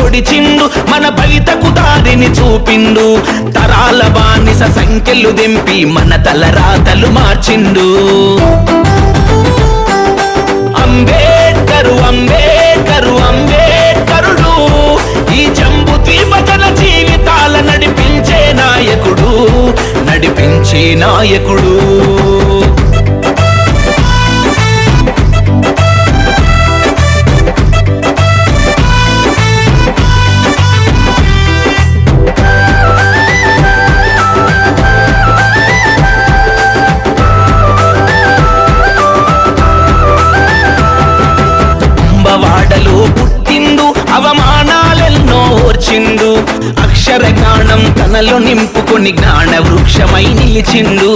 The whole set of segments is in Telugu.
పొడిచిండు మన భవితకు దారిని చూపిండు తరాల బానిస సంఖ్యలు దింపి మన తలరాతలు మార్చిండు అంబేడ్కరు అంబేడ్కరు అంబేడ్కరుడు ఈ జంబు ద్వీపజన జీవితాల నడిపించే నాయకుడు వాడలో పుట్టిండు అవమానాలెన్నో ఓర్చిండు అక్షర జ్ఞానం తనలో నింపుకొని జ్ఞాన వృక్షమై నిలిచిండు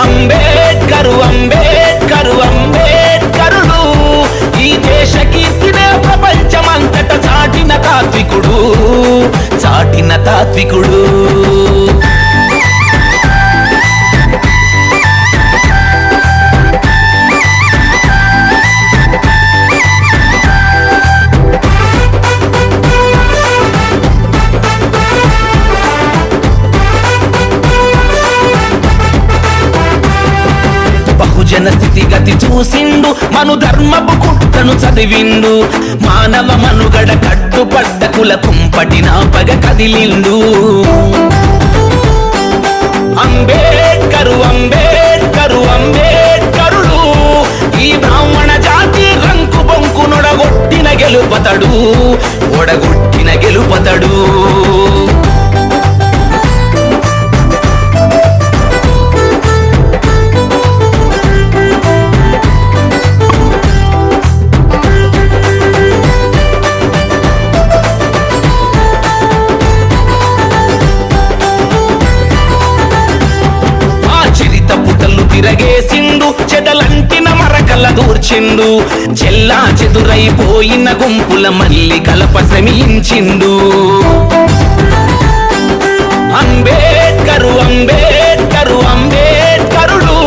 అంబేడ్కరు అంబేడ్కరు అంబేడ్కరుడు ఈ దేశ కీర్తినే ప్రపంచమంతట చాటిన తాత్వికుడు జన స్థితిగతి చూసిండు మను ధర్మపు కుట్టను చదివిండు మానవ మనుగడ కట్టుపడ్డ కుల కుంపటి నాపగ కదిలిండు అంబేడ్కరు అంబేడ్కరు అంబేడ్కరుడు ఈ బ్రాహ్మణ జాతి రంకు బొంకు ఒడగొట్టిన గెలుపతడు తిరగేసిండు చెదలంటిన మరకల దూర్చిండు చెల్లా చెదురైపోయిన గుంపుల మల్లి కలప శ్రమించిండు అంబేడ్కరు అంబేడ్కరు అంబేడ్కరుడు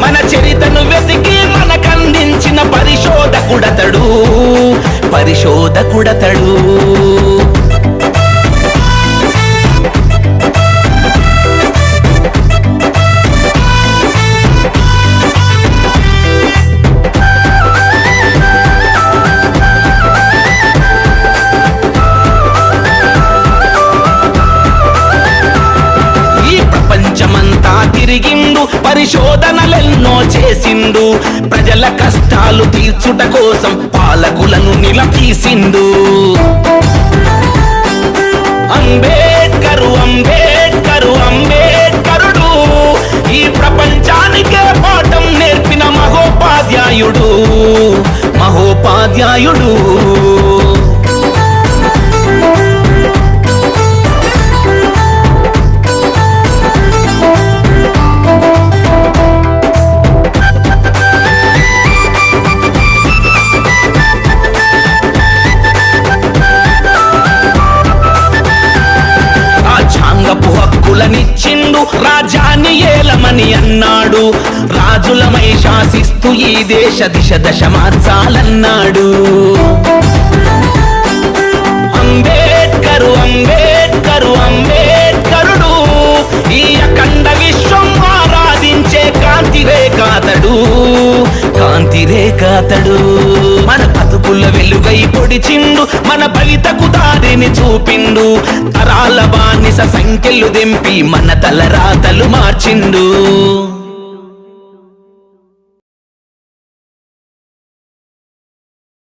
మన చరితను వెతికి మనకందించిన పరిశోధకుడతడు తిరిగిండు పరిశోధనలెన్నో చేసిండు ప్రజల కష్టాలు తీర్చుట కోసం పాలకులను నిలదీసిండు అంబేడ్కరు అంబేడ్కరు అంబేడ్కరుడు ఈ ప్రపంచానికే పాఠం నేర్పిన మహోపాధ్యాయుడు హక్కులనిచ్చిండు రాజ్యాన్ని ఏలమని అన్నాడు రాజులమై శాసిస్తూ ఈ దేశ దశ మార్చాలన్నాడు అంబేడ్కరు అంబేడ్కరు అంబేడ్కరుడు ఈ అఖండ విశ్వం ఆరాధించే కాంతిరేఖాతడు మన బతుకుల వెలుగై పొడిచిండు మన భవితకు దారిని చూపిండు తరాల బానిస సంఖ్యలు దింపి మన తలరాతలు మార్చిండు